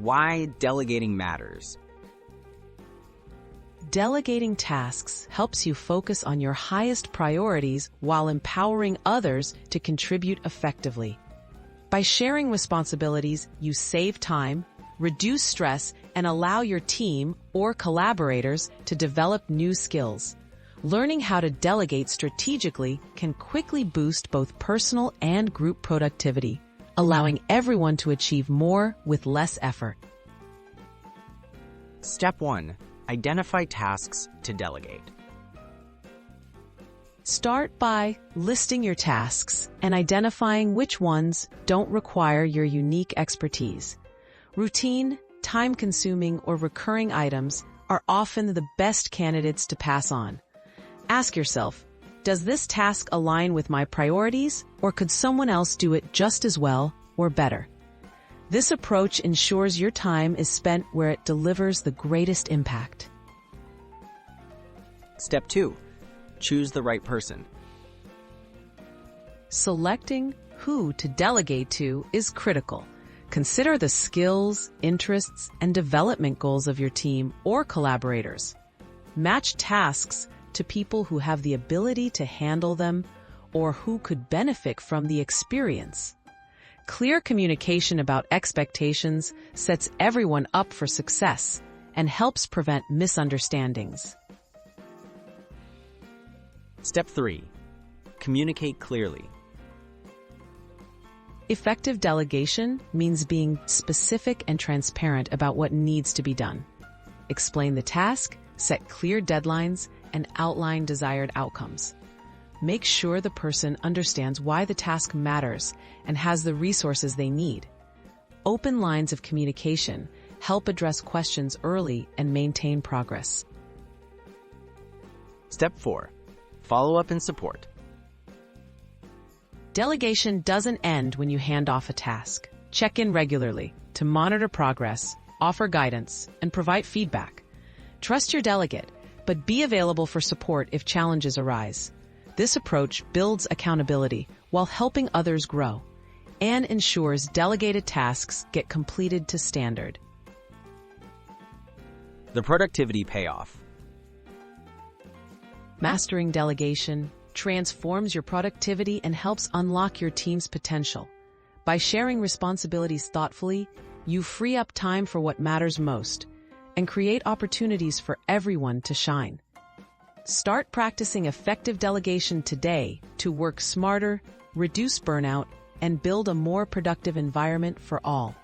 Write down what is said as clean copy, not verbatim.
Why delegating matters. Delegating tasks helps you focus on your highest priorities while empowering others to contribute effectively. By sharing responsibilities, you save time, reduce stress, and allow your team or collaborators to develop new skills. Learning how to delegate strategically can quickly boost both personal and group productivity, allowing everyone to achieve more with less effort. Step 1. Identify tasks to delegate. Start by listing your tasks and identifying which ones don't require your unique expertise. Routine, time-consuming, or recurring items are often the best candidates to pass on. Ask yourself, does this task align with my priorities, or could someone else do it just as well or better? This approach ensures your time is spent where it delivers the greatest impact. Step 2. Choose the right person. Selecting who to delegate to is critical. Consider the skills, interests, and development goals of your team or collaborators. Match tasks to people who have the ability to handle them or who could benefit from the experience. Clear communication about expectations sets everyone up for success and helps prevent misunderstandings. Step 3. Communicate clearly. Effective delegation means being specific and transparent about what needs to be done. Explain the task, set clear deadlines, and outline desired outcomes. Make sure the person understands why the task matters and has the resources they need. Open lines of communication help address questions early and maintain progress. Step 4. Follow up and support. Delegation doesn't end when you hand off a task. Check in regularly to monitor progress, offer guidance, and provide feedback. Trust your delegate, but be available for support if challenges arise. This approach builds accountability while helping others grow and ensures delegated tasks get completed to standard. The Productivity Payoff. Mastering delegation transforms your productivity and helps unlock your team's potential. By sharing responsibilities thoughtfully, you free up time for what matters most and create opportunities for everyone to shine. Start practicing effective delegation today to work smarter, reduce burnout, and build a more productive environment for all.